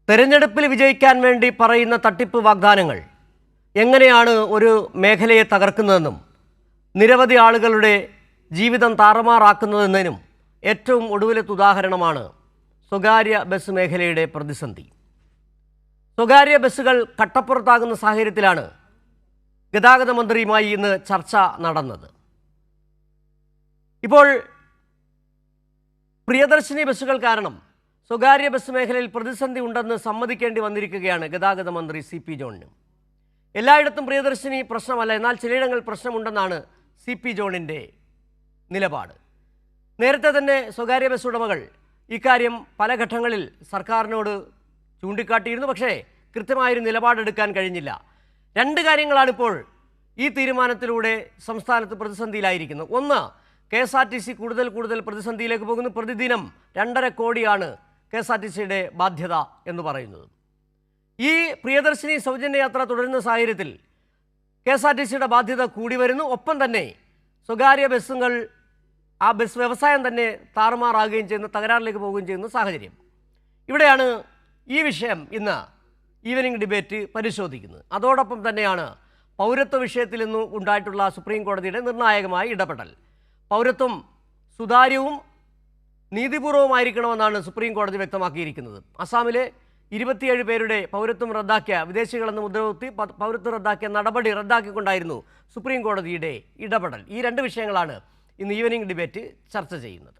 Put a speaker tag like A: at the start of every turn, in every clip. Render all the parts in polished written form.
A: തെരഞ്ഞെടുപ്പിൽ വിജയിക്കാൻ വേണ്ടി പറയുന്ന തട്ടിപ്പ് വാഗ്ദാനങ്ങൾ എങ്ങനെയാണ് ഒരു മേഖലയെ തകർക്കുന്നതെന്നും നിരവധി ആളുകളുടെ ജീവിതം താറുമാറാക്കുന്നതെന്നതിനും ഏറ്റവും ഒടുവിലത്തെ ഉദാഹരണമാണ് സ്വകാര്യ ബസ് മേഖലയുടെ പ്രതിസന്ധി. സ്വകാര്യ ബസ്സുകൾ കട്ടപ്പുറത്താകുന്ന സാഹചര്യത്തിലാണ് ഗതാഗത മന്ത്രിയുമായി ഇന്ന് ചർച്ച നടന്നത്. ഇപ്പോൾ പ്രിയദർശിനി ബസ്സുകൾ കാരണം സ്വകാര്യ ബസ് മേഖലയിൽ പ്രതിസന്ധി ഉണ്ടെന്ന് സമ്മതിക്കേണ്ടി വന്നിരിക്കുകയാണ് ഗതാഗത മന്ത്രി CP ജോണിനും. എല്ലായിടത്തും പ്രിയദർശിനി പ്രശ്നമല്ല, എന്നാൽ ചിലയിടങ്ങളിൽ പ്രശ്നമുണ്ടെന്നാണ് CP ജോണിൻ്റെ നിലപാട്. നേരത്തെ തന്നെ സ്വകാര്യ ബസ് ഉടമകൾ ഇക്കാര്യം പല ഘട്ടങ്ങളിൽ സർക്കാരിനോട് ചൂണ്ടിക്കാട്ടിയിരുന്നു. പക്ഷേ കൃത്യമായൊരു നിലപാടെടുക്കാൻ കഴിഞ്ഞില്ല. രണ്ട് കാര്യങ്ങളാണിപ്പോൾ ഈ തീരുമാനത്തിലൂടെ സംസ്ഥാനത്ത് പ്രതിസന്ധിയിലായിരിക്കുന്നത്. ഒന്ന്, KSRTC കൂടുതൽ പ്രതിസന്ധിയിലേക്ക് പോകുന്നു. പ്രതിദിനം 2.5 കോടിയാണ് KSRTCയുടെ ബാധ്യത എന്ന് പറയുന്നത്. ഈ പ്രിയദർശിനി സൗജന്യ യാത്ര തുടരുന്ന സാഹചര്യത്തിൽ KSRTCയുടെ ബാധ്യത കൂടി വരുന്നു. ഒപ്പം തന്നെ സ്വകാര്യ ബസ്സുകൾ, ആ ബസ് വ്യവസായം തന്നെ താറുമാറാകുകയും ചെയ്യുന്ന, തകരാറിലേക്ക് പോവുകയും ചെയ്യുന്ന സാഹചര്യം. ഇവിടെയാണ് ഈ വിഷയം ഇന്ന് ഈവനിംഗ് ഡിബേറ്റ് പരിശോധിക്കുന്നത്. അതോടൊപ്പം തന്നെയാണ് പൗരത്വ വിഷയത്തിൽ ഇന്ന് ഉണ്ടായിട്ടുള്ള സുപ്രീം കോടതിയുടെ നിർണായകമായ ഇടപെടൽ. പൗരത്വം സുതാര്യവും നീതിപൂർവമായിരിക്കണമെന്നാണ് സുപ്രീം കോടതി വ്യക്തമാക്കിയിരിക്കുന്നത്. അസാമിലെ 27 പേരുടെ പൗരത്വം റദ്ദാക്കിയ, വിദേശികളെന്ന് മുദ്രകുത്തി പൗരത്വം റദ്ദാക്കിയ നടപടി റദ്ദാക്കിക്കൊണ്ടായിരുന്നു സുപ്രീം കോടതിയുടെ ഇടപെടൽ. ഈ രണ്ട് വിഷയങ്ങളാണ് ഇന്ന് ഈവനിംഗ് ഡിബേറ്റ് ചർച്ച ചെയ്യുന്നത്.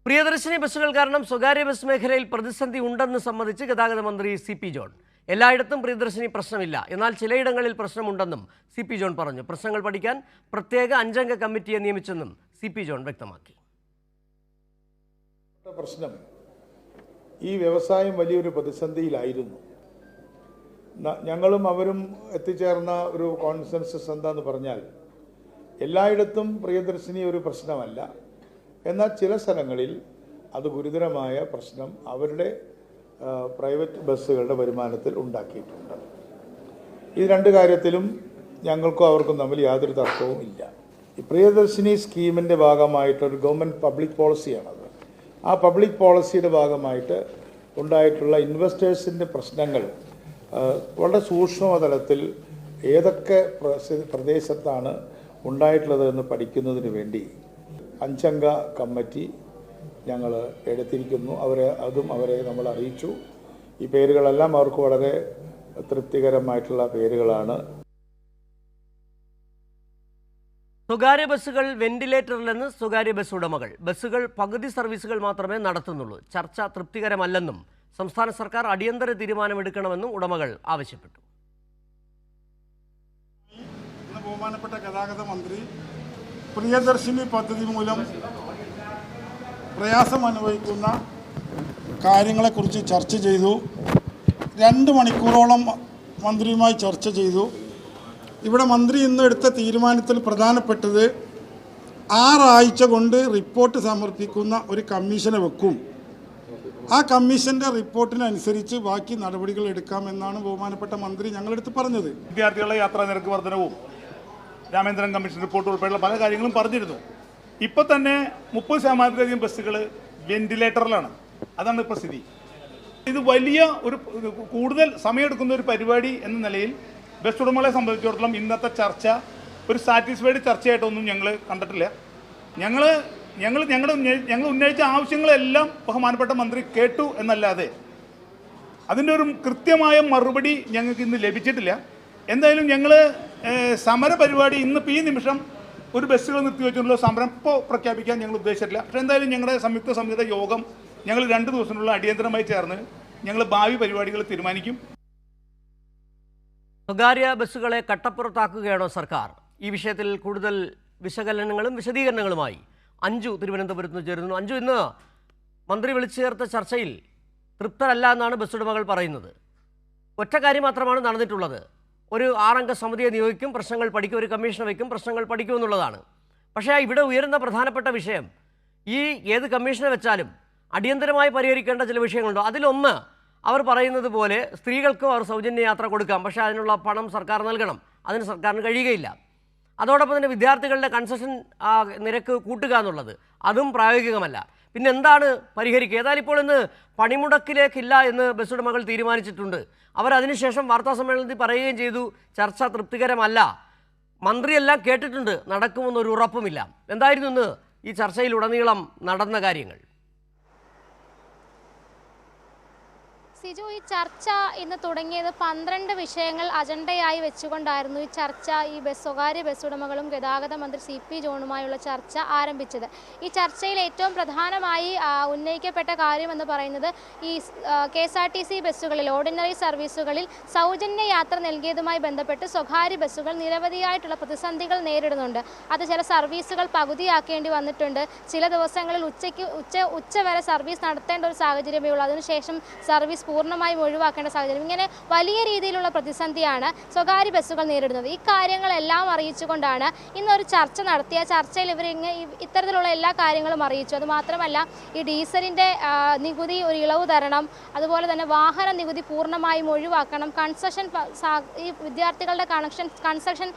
A: പ്രിയദർശിനി ബസ്സുകൾ കാരണം സ്വകാര്യ ബസ് മേഖലയിൽ പ്രതിസന്ധി ഉണ്ടെന്ന് സമ്മതിച്ച് ഗതാഗത മന്ത്രി CP ജോൺ. എല്ലായിടത്തും പ്രിയദർശിനി പ്രശ്നമില്ല, എന്നാൽ ചിലയിടങ്ങളിൽ പ്രശ്നമുണ്ടെന്നും CP ജോൺ പറഞ്ഞു. പ്രശ്നങ്ങൾ പഠിക്കാൻ പ്രത്യേക 5 അംഗ കമ്മിറ്റിയെ നിയമിച്ചെന്നും CP ജോൺ വ്യക്തമാക്കി.
B: പ്രശ്നം, ഈ വ്യവസായം വലിയൊരു പ്രതിസന്ധിയിലായിരുന്നു. ഞങ്ങളും അവരും എത്തിച്ചേർന്ന ഒരു കോൺസെൻസസ് എന്താന്ന് പറഞ്ഞാൽ, എല്ലായിടത്തും പ്രിയദർശിനി ഒരു പ്രശ്നമല്ല, എന്നാൽ ചില സ്ഥലങ്ങളിൽ അത് ഗുരുതരമായ പ്രശ്നം അവരുടെ പ്രൈവറ്റ് ബസ്സുകളുടെ വരുമാനത്തിൽ ഉണ്ടാക്കിയിട്ടുണ്ട്. ഈ രണ്ട് കാര്യത്തിലും ഞങ്ങൾക്കും അവർക്കും തമ്മിൽ യാതൊരു തർക്കവും ഇല്ല. ഈ പ്രിയദർശിനി സ്കീമിൻ്റെ ഭാഗമായിട്ടൊരു ഗവൺമെൻറ് പബ്ലിക് പോളിസിയാണത്. ആ പബ്ലിക് പോളിസിയുടെ ഭാഗമായിട്ട് ഉണ്ടായിട്ടുള്ള ഇൻവെസ്റ്റേഴ്സിൻ്റെ പ്രശ്നങ്ങൾ വളരെ സൂക്ഷ്മതലത്തിൽ ഏതൊക്കെ പ്രദേശത്താണ് ഉണ്ടായിട്ടുള്ളത് എന്ന് പഠിക്കുന്നതിന് വേണ്ടി 5 അംഗ കമ്മിറ്റി ഞങ്ങൾ എടുത്തിരിക്കുന്നു. അവരെ നമ്മൾ അറിയിച്ചു. ഈ പേരുകളെല്ലാം അവർക്ക് വളരെ തൃപ്തികരമായിട്ടുള്ള പേരുകളാണ്.
A: സ്വകാര്യ ബസ്സുകൾ വെന്റിലേറ്ററിലെന്ന് സ്വകാര്യ ബസ് ഉടമകൾ. ബസ്സുകൾ പകുതി സർവീസുകൾ മാത്രമേ നടത്തുന്നുള്ളൂ. ചർച്ച തൃപ്തികരമല്ലെന്നും സംസ്ഥാന സർക്കാർ അടിയന്തര തീരുമാനമെടുക്കണമെന്നും ഉടമകൾ ആവശ്യപ്പെട്ടു.
C: ബഹുമാനപ്പെട്ട ഗതാഗത മന്ത്രി പ്രിയദർശിനി പദ്ധതി മൂലം പ്രയാസം അനുഭവിക്കുന്ന കാര്യങ്ങളെക്കുറിച്ച് ചർച്ച ചെയ്തു. 2 മണിക്കൂറോളം മന്ത്രിയുമായി ചർച്ച ചെയ്തു. ഇവിടെ മന്ത്രി ഇന്ന് എടുത്ത തീരുമാനത്തിൽ പ്രധാനപ്പെട്ടത് 6 ആഴ്ച കൊണ്ട് റിപ്പോർട്ട് സമർപ്പിക്കുന്ന ഒരു കമ്മീഷനെ വെക്കും. ആ കമ്മീഷൻ്റെ റിപ്പോർട്ടിനനുസരിച്ച് ബാക്കി നടപടികൾ എടുക്കാമെന്നാണ് ബഹുമാനപ്പെട്ട മന്ത്രി ഞങ്ങളെടുത്ത് പറഞ്ഞത്.
D: വിദ്യാർത്ഥികളുടെ യാത്രാ നിരക്ക് വർധനവും രാമേന്ദ്രൻ കമ്മീഷൻ റിപ്പോർട്ട് ഉൾപ്പെടെയുള്ള പല കാര്യങ്ങളും പറഞ്ഞിരുന്നു. ഇപ്പോൾ തന്നെ 30% ബസ്സുകൾ വെന്റിലേറ്ററിലാണ്. അതാണ് ഇപ്പോൾ സ്ഥിതി. ഇത് വലിയ ഒരു കൂടുതൽ സമയമെടുക്കുന്ന ഒരു പരിപാടി എന്ന നിലയിൽ ബസ് ഉടമകളെ സംബന്ധിച്ചിടത്തോളം ഇന്നത്തെ ചർച്ച ഒരു സാറ്റിസ്ഫൈഡ് ചർച്ചയായിട്ടൊന്നും ഞങ്ങൾ കണ്ടിട്ടില്ല. ഞങ്ങൾ ഉന്നയിച്ച ആവശ്യങ്ങളെല്ലാം ബഹുമാനപ്പെട്ട മന്ത്രി കേട്ടു എന്നല്ലാതെ അതിൻ്റെ ഒരു കൃത്യമായ മറുപടി ഞങ്ങൾക്ക് ഇന്ന് ലഭിച്ചിട്ടില്ല. എന്തായാലും ഞങ്ങൾ സമര പരിപാടി ഇന്നിപ്പോൾ ഈ നിമിഷം ഒരു ബസ്സുകൾ നിർത്തിവെച്ചുള്ള സമരം ഇപ്പോൾ പ്രഖ്യാപിക്കാൻ ഞങ്ങൾ ഉദ്ദേശിച്ചിട്ടില്ല. പക്ഷേ എന്തായാലും ഞങ്ങളുടെ സംയുക്ത സമിതിയുടെ യോഗം ഞങ്ങൾ 2 ദിവസത്തിനുള്ള അടിയന്തരമായി ചേർന്ന് ഞങ്ങൾ ഭാവി പരിപാടികൾ തീരുമാനിക്കും.
A: സ്വകാര്യ ബസ്സുകളെ കട്ടപ്പുറത്താക്കുകയാണോ സർക്കാർ? ഈ വിഷയത്തിൽ കൂടുതൽ വിശകലനങ്ങളും വിശദീകരണങ്ങളുമായി അഞ്ജു തിരുവനന്തപുരത്ത് നിന്ന് ചേരുന്നു. അഞ്ജു, ഇന്ന് മന്ത്രി വിളിച്ചു ചേർത്ത ചർച്ചയിൽ തൃപ്തരല്ല എന്നാണ് ബസ് ഉടമകൾ പറയുന്നത്. ഒറ്റ കാര്യം മാത്രമാണ് നടന്നിട്ടുള്ളത്. ഒരു 6 അംഗ സമിതിയെ നിയോഗിക്കും, പ്രശ്നങ്ങൾ പഠിക്കും, ഒരു കമ്മീഷനെ വയ്ക്കും, പ്രശ്നങ്ങൾ പഠിക്കും എന്നുള്ളതാണ്. പക്ഷേ ഇവിടെ ഉയരുന്ന പ്രധാനപ്പെട്ട വിഷയം, ഈ ഏത് കമ്മീഷനെ വെച്ചാലും അടിയന്തരമായി പരിഹരിക്കേണ്ട ചില വിഷയങ്ങളുണ്ടോ? അതിലൊന്ന്, അവർ പറയുന്നത് പോലെ സ്ത്രീകൾക്കും അവർ സൗജന്യ യാത്ര കൊടുക്കാം, പക്ഷേ അതിനുള്ള പണം സർക്കാർ നൽകണം. അതിന് സർക്കാരിന് കഴിയുകയില്ല. അതോടൊപ്പം തന്നെ വിദ്യാർത്ഥികളുടെ കൺസെഷൻ നിരക്ക് കൂട്ടുക എന്നുള്ളത് അതും പ്രായോഗികമല്ല. പിന്നെ എന്താണ് പരിഹരിക്കുക? ഏതായാലും ഇപ്പോൾ ഇന്ന് പണിമുടക്കിലേക്കില്ല എന്ന് ബസ് ഉടമകൾ തീരുമാനിച്ചിട്ടുണ്ട്. അവർ അതിനുശേഷം വാർത്താസമ്മേളനത്തിൽ പറയുകയും ചെയ്തു, ചർച്ച തൃപ്തികരമല്ല. മന്ത്രിയെല്ലാം കേട്ടിട്ടുണ്ട്, നടക്കുമെന്നൊരു ഉറപ്പുമില്ല. എന്തായിരുന്നു ഇന്ന് ഈ ചർച്ചയിലുടനീളം നടന്ന കാര്യങ്ങൾ?
E: സിജു, ഈ ചർച്ച ഇന്ന് തുടങ്ങിയത് 12 വിഷയങ്ങൾ അജണ്ടയായി വെച്ചുകൊണ്ടായിരുന്നു ഈ ചർച്ച. ഈ സ്വകാര്യ ബസ് ഉടമകളും ഗതാഗത മന്ത്രി CP ജോണുമായുള്ള ചർച്ച ആരംഭിച്ചത്. ഈ ചർച്ചയിൽ ഏറ്റവും പ്രധാനമായി ഉന്നയിക്കപ്പെട്ട കാര്യമെന്ന് പറയുന്നത് ഈ KSRTC ബസ്സുകളിൽ, ഓർഡിനറി സർവീസുകളിൽ സൗജന്യ യാത്ര നൽകിയതുമായി ബന്ധപ്പെട്ട് സ്വകാര്യ ബസ്സുകൾ നിരവധിയായിട്ടുള്ള പ്രതിസന്ധികൾ നേരിടുന്നുണ്ട്. അത് ചില സർവീസുകൾ പകുതിയാക്കേണ്ടി വന്നിട്ടുണ്ട്. ചില ദിവസങ്ങളിൽ ഉച്ച വരെ സർവീസ് നടത്തേണ്ട ഒരു സാഹചര്യമേ ഉള്ളൂ. അതിനുശേഷം സർവീസ് പൂർണ്ണമായും ഒഴിവാക്കേണ്ട സാഹചര്യം. ഇങ്ങനെ വലിയ രീതിയിലുള്ള പ്രതിസന്ധിയാണ് സ്വകാര്യ ബസ്സുകൾ നേരിടുന്നത്. ഈ കാര്യങ്ങളെല്ലാം അറിയിച്ചുകൊണ്ടാണ് ഇന്നൊരു ചർച്ച നടത്തിയ. ചർച്ചയിൽ ഇവർ ഇത്തരത്തിലുള്ള എല്ലാ കാര്യങ്ങളും അറിയിച്ചു. അതുമാത്രമല്ല, ഈ ഡീസലിൻ്റെ നികുതി ഒരു ഇളവ് തരണം, അതുപോലെ തന്നെ വാഹന നികുതി പൂർണ്ണമായും ഒഴിവാക്കണം, കൺസെഷൻ ഈ വിദ്യാർത്ഥികളുടെ കൺസെഷൻ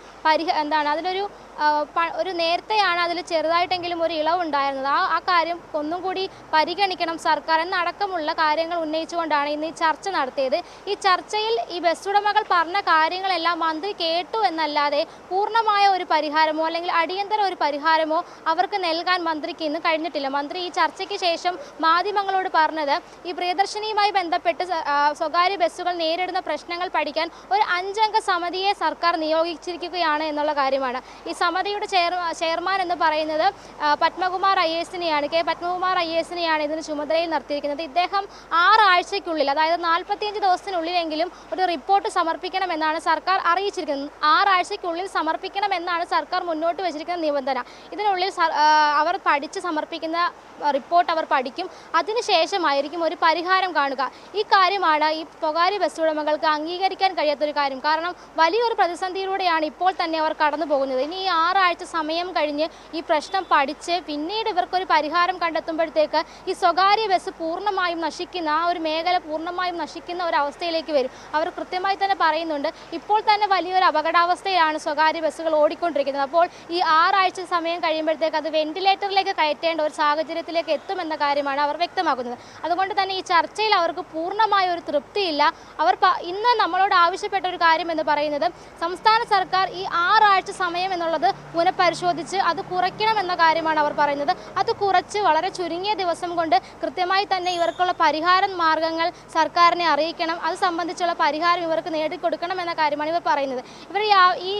E: അതിലൊരു നേരത്തെയാണ് അതിൽ ചെറുതായിട്ടെങ്കിലും ഒരു ഇളവ് ഉണ്ടായിരുന്നത്. ആ കാര്യം ഒന്നും കൂടി പരിഗണിക്കണം സർക്കാർ എന്നടക്കമുള്ള കാര്യങ്ങൾ ഉന്നയിച്ചുകൊണ്ടാണ് ഇന്ന് ഈ ചർച്ച നടത്തിയത്. ഈ ചർച്ചയിൽ ഈ ബസ് ഉടമകൾ പറഞ്ഞ കാര്യങ്ങളെല്ലാം മന്ത്രി കേട്ടു എന്നല്ലാതെ പൂർണ്ണമായ ഒരു പരിഹാരമോ അല്ലെങ്കിൽ അടിയന്തര ഒരു പരിഹാരമോ അവർക്ക് നൽകാൻ മന്ത്രിക്ക് ഇന്ന് കഴിഞ്ഞിട്ടില്ല. മന്ത്രി ഈ ചർച്ചയ്ക്ക് ശേഷം മാധ്യമങ്ങളോട് പറഞ്ഞത് ഈ പ്രിയദർശിനിയുമായി ബന്ധപ്പെട്ട് സ്വകാര്യ ബസ്സുകൾ നേരിടുന്ന പ്രശ്നങ്ങൾ പഠിക്കാൻ ഒരു 5 അംഗ സമിതിയെ സർക്കാർ നിയോഗിച്ചിരിക്കുകയാണ് എന്നുള്ള കാര്യമാണ്. ഈ സമിതിയുടെ ചെയർമാൻ എന്ന് പറയുന്നത് Padmakumar IAS K Padmakumar IAS ഇതിന് ചുമതലയിൽ നിർത്തിയിരിക്കുന്നത്. ഇദ്ദേഹം 6 ആഴ്ചയ്ക്കുള്ളിൽ, അതായത് 45 ദിവസത്തിനുള്ളിലെങ്കിലും ഒരു റിപ്പോർട്ട് സമർപ്പിക്കണമെന്നാണ് സർക്കാർ അറിയിച്ചിരിക്കുന്നത്. 6 ആഴ്ചയ്ക്കുള്ളിൽ സമർപ്പിക്കണമെന്നാണ് സർക്കാർ മുന്നോട്ട് വെച്ചിരിക്കുന്ന നിബന്ധന. ഇതിനുള്ളിൽ അവർ പഠിച്ച് സമർപ്പിക്കുന്ന റിപ്പോർട്ട് അവർ പഠിക്കും. അതിനുശേഷമായിരിക്കും ഒരു പരിഹാരം കാണുക. ഈ കാര്യമാണ് ഈ സ്വകാര്യ ബസ് ഉടമകൾക്ക് അംഗീകരിക്കാൻ കഴിയാത്തൊരു കാര്യം. കാരണം വലിയൊരു പ്രതിസന്ധിയിലൂടെയാണ് ഇപ്പോൾ തന്നെ അവർ കടന്നു പോകുന്നത്. ഇനി ഈ 6 ആഴ്ച സമയം കഴിഞ്ഞ് ഈ പ്രശ്നം പഠിച്ച് പിന്നീട് ഇവർക്കൊരു പരിഹാരം കണ്ടെത്തുമ്പോഴത്തേക്ക് ഈ സ്വകാര്യ ബസ് പൂർണ്ണമായും നശിക്കുന്ന, ആ ഒരു മേഖല പൂർണ്ണമായും നശിക്കുന്ന ഒരു അവസ്ഥയിലേക്ക് വരും. അവർ കൃത്യമായി തന്നെ പറയുന്നുണ്ട്, ഇപ്പോൾ തന്നെ വലിയൊരു അപകടാവസ്ഥയിലാണ് സ്വകാര്യ ബസ്സുകൾ ഓടിക്കൊണ്ടിരിക്കുന്നത്. അപ്പോൾ ഈ 6 ആഴ്ച സമയം കഴിയുമ്പോഴത്തേക്ക് അത് വെന്റിലേറ്ററിലേക്ക് കയറ്റേണ്ട ഒരു സാഹചര്യത്തിലേക്ക് എത്തുമെന്ന കാര്യമാണ് അവർ വ്യക്തമാക്കുന്നത്. അതുകൊണ്ട് തന്നെ ഈ ചർച്ചയിൽ അവർക്ക് പൂർണ്ണമായ ഒരു തൃപ്തിയില്ല. അവർ ഇന്ന് നമ്മളോട് ആവശ്യപ്പെട്ട ഒരു കാര്യം എന്ന് പറയുന്നത്, സംസ്ഥാന സർക്കാർ ഈ 6 ആഴ്ച സമയം എന്നുള്ളത് പുനഃപരിശോധിച്ച് അത് കുറയ്ക്കണമെന്ന കാര്യമാണ് അവർ പറയുന്നത്. അത് കുറച്ച് വളരെ ചുരുങ്ങിയ ദിവസം കൊണ്ട് കൃത്യമായി തന്നെ ഇവർക്കുള്ള പരിഹാര മാർഗങ്ങൾ സർക്കാരിനെ അറിയിക്കണം. അത് സംബന്ധിച്ചുള്ള പരിഹാരം ഇവർക്ക് നേടിക്കൊടുക്കണം എന്ന കാര്യമാണ് ഇവർ പറയുന്നത്. ഇവർ ഈ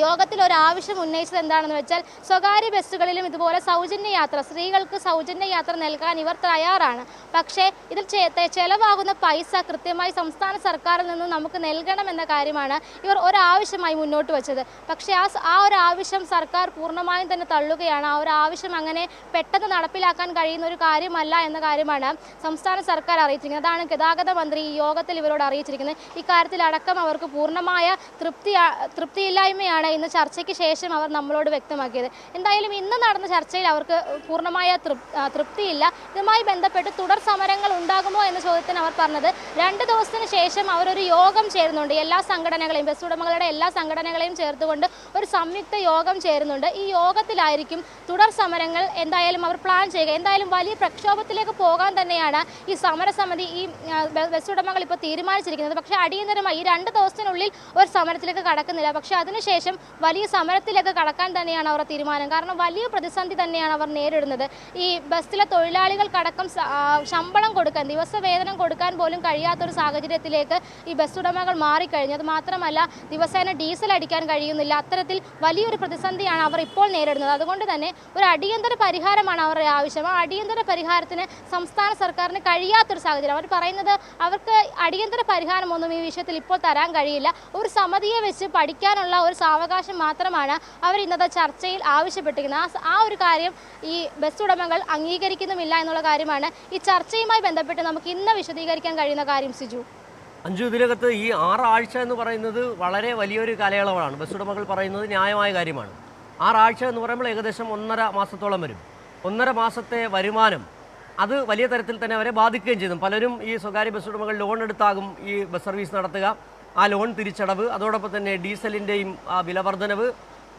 E: യോഗത്തിൽ ഒരു ആവശ്യം ഉന്നയിച്ചത് എന്താണെന്ന് വെച്ചാൽ, സ്വകാര്യ ബസ്സുകളിലും ഇതുപോലെ സൗജന്യ യാത്ര, സ്ത്രീകൾക്ക് സൗജന്യ യാത്ര നൽകാൻ ഇവർ തയ്യാറാണ്. പക്ഷേ ഇതിൽ ചെലവാകുന്ന പൈസ കൃത്യമായി സംസ്ഥാന സർക്കാരിൽ നിന്ന് നമുക്ക് നൽകണമെന്ന കാര്യമാണ് ഇവർ ഒരാവശ്യമായി മുന്നോട്ട് വെച്ചത്. പക്ഷേ ആ ഒരു ആവശ്യം സർക്കാർ പൂർണ്ണമായും തന്നെ തള്ളുകയാണ്. ആ ഒരു ആവശ്യം അങ്ങനെ പെട്ടെന്ന് നടപ്പിലാക്കാൻ കഴിയുന്ന ഒരു കാര്യമല്ല എന്ന കാര്യമാണ് സംസ്ഥാന സർക്കാർ അറിയിച്ചിരിക്കുന്നത്. അതാണ് ഗതാഗത മന്ത്രി ഈ യോഗത്തിൽ ഇവരോട് അറിയിച്ചിരിക്കുന്നത്. ഇക്കാര്യത്തിലടക്കം അവർക്ക് പൂർണ്ണമായ തൃപ്തിയില്ലായ്മയാണ് ഇന്ന് ചർച്ചയ്ക്ക് ശേഷം അവർ നമ്മളോട് വ്യക്തമാക്കിയത്. എന്തായാലും ഇന്ന് നടന്ന ചർച്ചയിൽ അവർക്ക് പൂർണ്ണമായ തൃപ്തിയില്ല. ഇതുമായി ബന്ധപ്പെട്ട് തുടർ സമരങ്ങൾ ഉണ്ടാകുമോ എന്ന ചോദ്യത്തിന് അവർ പറഞ്ഞത്, 2 ദിവസത്തിന് ശേഷം അവരൊരു യോഗം ചേരുന്നുണ്ട്. എല്ലാ സംഘടനകളെയും, ബസ് ഉടമകളുടെ എല്ലാ സംഘടനകളെയും ചേർത്തുകൊണ്ട് ഒരു സംയുക്ത യോഗം ചേരുന്നുണ്ട്. ഈ യോഗത്തിലായിരിക്കും തുടർ സമരങ്ങൾ എന്തായാലും അവർ പ്ലാൻ ചെയ്യുക. എന്തായാലും വലിയ പ്രക്ഷോഭത്തിലേക്ക് പോകാൻ തന്നെയാണ് ഈ സമരസമിതി, ഈ ബസ് ഉടമകൾ ഇപ്പോൾ തീരുമാനിച്ചിരിക്കുന്നത്. പക്ഷേ അടിയന്തരമായി ഈ 2 ദിവസത്തിനുള്ളിൽ ഒരു സമരത്തിലേക്ക് കടക്കുന്നില്ല. പക്ഷേ അതിനുശേഷം വലിയ സമരത്തിലേക്ക് കടക്കാൻ തന്നെയാണ് അവർ തീരുമാനം. കാരണം വലിയ പ്രതിസന്ധി തന്നെയാണ് അവർ നേരിടുന്നത്. ഈ ബസ്സിലെ തൊഴിലാളികൾക്കടക്കം ശമ്പളം കൊടുക്കാൻ, ദിവസവേതനം കൊടുക്കാൻ പോലും കഴിയാത്തൊരു സാഹചര്യത്തിലേക്ക് ഈ ബസ് ഉടമകൾ മാറിക്കഴിഞ്ഞു. അത് മാത്രമല്ല, ദിവസേന ഡീസൽ അടിക്കാൻ കഴിയുന്നില്ല. അത്തരത്തിൽ വലിയൊരു പ്രതിസന്ധിയാണ് അവർ ഇപ്പോൾ നേരിടുന്നത്. അതുകൊണ്ട് തന്നെ ഒരു അടിയന്തര പരിഹാരമാണ് അവരുടെ ആവശ്യം. ആ അടിയന്തര പരിഹാരത്തിന് സംസ്ഥാന സർക്കാരിന് കഴിയാത്തൊരു സാഹചര്യം. അവർ പറയുന്നത് അവർക്ക് അടിയന്തര പരിഹാരമൊന്നും ഈ വിഷയത്തിൽ ഇപ്പോൾ തരാൻ കഴിയില്ല. ഒരു സമിതിയെ വെച്ച് പഠിക്കാനുള്ള ഒരു അവകാശം മാത്രമാണ് അവർ ഇന്നത്തെ ചർച്ചയിൽ ആവശ്യപ്പെട്ടിരിക്കുന്നത്. ആ ഒരു കാര്യം ഈ ബസ് ഉടമകൾ അംഗീകരിക്കുന്നുമില്ല എന്നുള്ള കാര്യമാണ് ഈ ചർച്ചയുമായി ബന്ധപ്പെട്ട് നമുക്ക് ഇന്ന് വിശദീകരിക്കാൻ കഴിയുന്ന കാര്യം. സിജു,
A: അഞ്ചു, ഇതിനകത്ത് ഈ 6 ആഴ്ച എന്ന് പറയുന്നത് വളരെ വലിയൊരു കാലയളവാണ്. ബസ് ഉടമകൾ പറയുന്നത് ന്യായമായ കാര്യമാണ്. 6 ആഴ്ച എന്ന് പറയുമ്പോൾ ഏകദേശം 1.5 മാസത്തോളം വരും. 1.5 മാസത്തെ വരുമാനം അത് വലിയ തരത്തിൽ തന്നെ അവരെ ബാധിക്കുകയും ചെയ്തു. പലരും ഈ സ്വകാര്യ ബസ് ഉടമകൾ ലോൺ എടുത്താകും ഈ ബസ് സർവീസ് നടത്തുക. ആ ലോൺ തിരിച്ചടവ്, അതോടൊപ്പം തന്നെ ഡീസലിൻ്റെയും വിലവർദ്ധനവ്,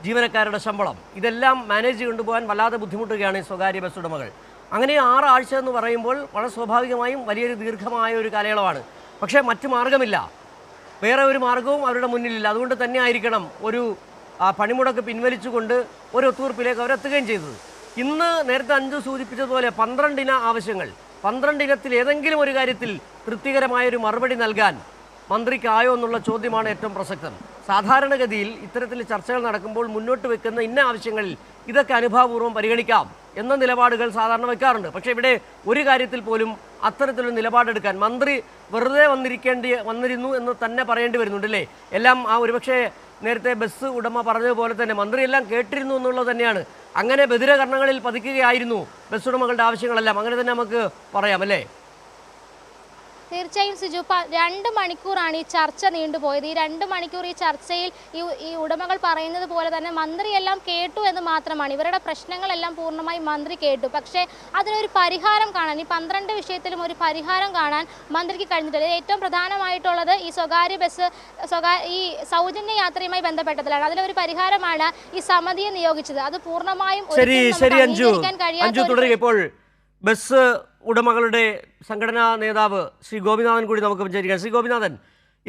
A: ജീവനക്കാരുടെ ശമ്പളം, ഇതെല്ലാം മാനേജ് കൊണ്ടുപോകാൻ വല്ലാതെ ബുദ്ധിമുട്ടുകയാണ് ഈ സ്വകാര്യ ബസ് ഉടമകൾ. അങ്ങനെ 6 ആഴ്ച എന്ന് പറയുമ്പോൾ വളരെ സ്വാഭാവികമായും വലിയൊരു ദീർഘമായ ഒരു കാലയളവാണ്. പക്ഷേ മറ്റു മാർഗമില്ല, വേറെ ഒരു മാർഗവും അവരുടെ മുന്നിലില്ല. അതുകൊണ്ട് തന്നെ ആയിരിക്കണം ഒരു പണിമുടക്ക് പിൻവലിച്ചുകൊണ്ട് ഒരു ഒത്തുതീർപ്പിലേക്ക് അവരെത്തുകയും ചെയ്തത്. ഇന്ന് നേരത്തെ അഞ്ചു സൂചിപ്പിച്ചതുപോലെ 12 ഇന ആവശ്യങ്ങൾ, 12 ഇനത്തിൽ ഏതെങ്കിലും ഒരു കാര്യത്തിൽ തൃപ്തികരമായൊരു മറുപടി നൽകാൻ മന്ത്രിക്കായോ എന്നുള്ള ചോദ്യമാണ് ഏറ്റവും പ്രസക്തം. സാധാരണഗതിയിൽ ഇത്തരത്തിൽ ചർച്ചകൾ നടക്കുമ്പോൾ മുന്നോട്ട് വെക്കുന്ന ഇന്ന ആവശ്യങ്ങളിൽ ഇതൊക്കെ അനുഭാവപൂർവ്വം പരിഗണിക്കാം എന്ന നിലപാടുകൾ സാധാരണ വെക്കാറുണ്ട്. പക്ഷേ ഇവിടെ ഒരു കാര്യത്തിൽ പോലും അത്തരത്തിലൊരു നിലപാടെടുക്കാൻ മന്ത്രി വെറുതെ വന്നിരുന്നു എന്ന് തന്നെ പറയേണ്ടി വരുന്നുണ്ട് അല്ലേ? എല്ലാം ഒരുപക്ഷെ നേരത്തെ ബസ് ഉടമ പറഞ്ഞതുപോലെ തന്നെ മന്ത്രി എല്ലാം കേട്ടിരുന്നു എന്നുള്ളത് തന്നെയാണ്. അങ്ങനെ ബധിരകർണങ്ങളിൽ പതിക്കുകയായിരുന്നു ബസ് ഉടമകളുടെ ആവശ്യങ്ങളെല്ലാം, അങ്ങനെ തന്നെ നമുക്ക് പറയാം അല്ലേ?
E: തീർച്ചയായും സിജു, 2 മണിക്കൂറാണ് ഈ ചർച്ച നീണ്ടുപോയത്. ഈ 2 മണിക്കൂർ ഈ ചർച്ചയിൽ ഈ ഉടമകൾ പറയുന്നത് പോലെ തന്നെ മന്ത്രിയെല്ലാം കേട്ടു എന്ന് മാത്രമാണ്. ഇവരുടെ പ്രശ്നങ്ങളെല്ലാം പൂർണ്ണമായും മന്ത്രി കേട്ടു. പക്ഷേ അതിനൊരു പരിഹാരം കാണാൻ, ഈ 12 വിഷയത്തിലും ഒരു പരിഹാരം കാണാൻ മന്ത്രിക്ക് കഴിഞ്ഞിട്ടില്ല. ഏറ്റവും പ്രധാനമായിട്ടുള്ളത് ഈ സ്വകാര്യ ബസ് ഈ സൗജന്യ യാത്രയുമായി ബന്ധപ്പെട്ടതിലാണ്. അതിലൊരു പരിഹാരമാണ് ഈ സമിതിയെ നിയോഗിച്ചത്. അത് പൂർണ്ണമായും
A: ഇപ്പോൾ ബസ് ഉടമകളുടെ സംഘടനാ നേതാവ് ശ്രീ ഗോപിനാഥൻ കൂടി നമുക്ക് വിചാരിക്കാം. ശ്രീ ഗോപിനാഥൻ,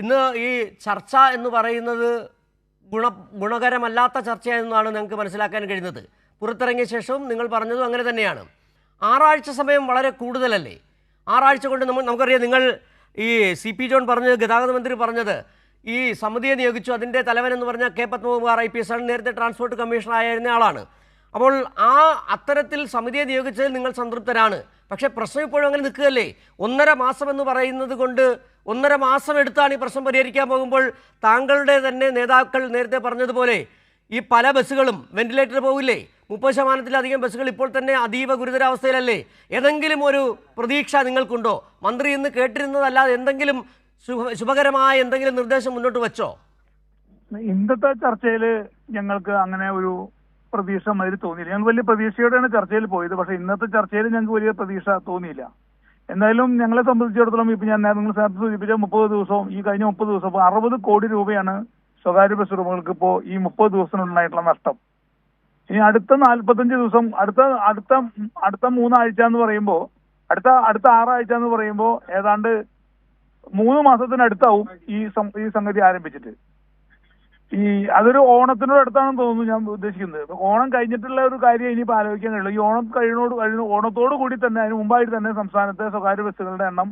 A: ഇന്ന് ഈ ചർച്ച എന്ന് പറയുന്നത് ഗുണകരമല്ലാത്ത ചർച്ചയെന്നാണ് ഞങ്ങൾക്ക് മനസ്സിലാക്കാൻ കഴിയുന്നത്. പുറത്തിറങ്ങിയ ശേഷവും നിങ്ങൾ പറഞ്ഞതും അങ്ങനെ തന്നെയാണ്. 6 ആഴ്ച സമയം വളരെ കൂടുതലല്ലേ? 6 ആഴ്ച കൊണ്ട് നമുക്കറിയാം, നിങ്ങൾ ഈ CP ജോൺ പറഞ്ഞത്, ഗതാഗത മന്ത്രി പറഞ്ഞത് ഈ സമിതിയെ നിയോഗിച്ചു. അതിൻ്റെ തലവൻ എന്ന് പറഞ്ഞാൽ K പത്മകുമാർ IPS ആണ്, നേരത്തെ ട്രാൻസ്പോർട്ട് കമ്മീഷണർ ആയിരുന്ന ആളാണ്. അപ്പോൾ അത്തരത്തിൽ സമിതിയെ നിയോഗിച്ചതിൽ നിങ്ങൾ സംതൃപ്തരാണ്. പക്ഷേ പ്രശ്നം ഇപ്പോഴും അങ്ങനെ നിൽക്കുകയല്ലേ? 1.5 മാസം എന്ന് പറയുന്നത് കൊണ്ട് 1.5 മാസം എടുത്താണ് ഈ പ്രശ്നം പരിഹരിക്കാൻ പോകുമ്പോൾ താങ്കളുടെ തന്നെ നേതാക്കൾ നേരത്തെ പറഞ്ഞതുപോലെ ഈ പല ബസ്സുകളും വെന്റിലേറ്റർ പോകില്ലേ? 30% ബസ്സുകൾ ഇപ്പോൾ തന്നെ അതീവ ഗുരുതരാവസ്ഥയിലല്ലേ? ഏതെങ്കിലും ഒരു പ്രതീക്ഷ നിങ്ങൾക്കുണ്ടോ? മന്ത്രി ഇന്ന് കേട്ടിരുന്നതല്ലാതെ എന്തെങ്കിലും ശുഭകരമായ എന്തെങ്കിലും നിർദ്ദേശം മുന്നോട്ട് വെച്ചോ?
D: ഇന്നത്തെ ചർച്ചയിൽ ഞങ്ങൾക്ക് അങ്ങനെ ഒരു പ്രതീക്ഷ അതിൽ തോന്നിയില്ല. ഞങ്ങൾ വലിയ പ്രതീക്ഷയോടെയാണ് ചർച്ചയിൽ പോയത്. പക്ഷേ ഇന്നത്തെ ചർച്ചയിൽ ഞങ്ങൾക്ക് വലിയ പ്രതീക്ഷ തോന്നിയില്ല. എന്തായാലും ഞങ്ങളെ സംബന്ധിച്ചിടത്തോളം ഇപ്പം ഞാൻ നിങ്ങൾ നേരത്തെ സൂചിപ്പിച്ച 30 ദിവസവും ഈ കഴിഞ്ഞ 30 ദിവസം ഇപ്പോൾ 60 കോടി രൂപയാണ് സ്വകാര്യ ബസ് ഉടമകൾക്ക് ഇപ്പോൾ ഈ 30 ദിവസത്തിനുണ്ടായിട്ടുള്ള നഷ്ടം. ഇനി അടുത്ത 45 ദിവസം, അടുത്ത 3 ആഴ്ച എന്ന് പറയുമ്പോൾ, അടുത്ത 6 ആഴ്ച എന്ന് പറയുമ്പോൾ ഏതാണ്ട് 3 മാസത്തിനടുത്താവും ഈ സംഗതി ആരംഭിച്ചിട്ട്. അതൊരു ഓണത്തിനോട് അടുത്താണെന്ന് തോന്നുന്നു ഞാൻ ഉദ്ദേശിക്കുന്നത്. ഓണം കഴിഞ്ഞിട്ടുള്ള ഒരു കാര്യം ഇനിയിപ്പോൾ ആലോചിക്കാൻ കഴിയുള്ളൂ. ഈ ഓണം ഓണത്തോടു കൂടി തന്നെ, അതിന് മുമ്പായിട്ട് തന്നെ സംസ്ഥാനത്തെ സ്വകാര്യ ബസ്സുകളുടെ എണ്ണം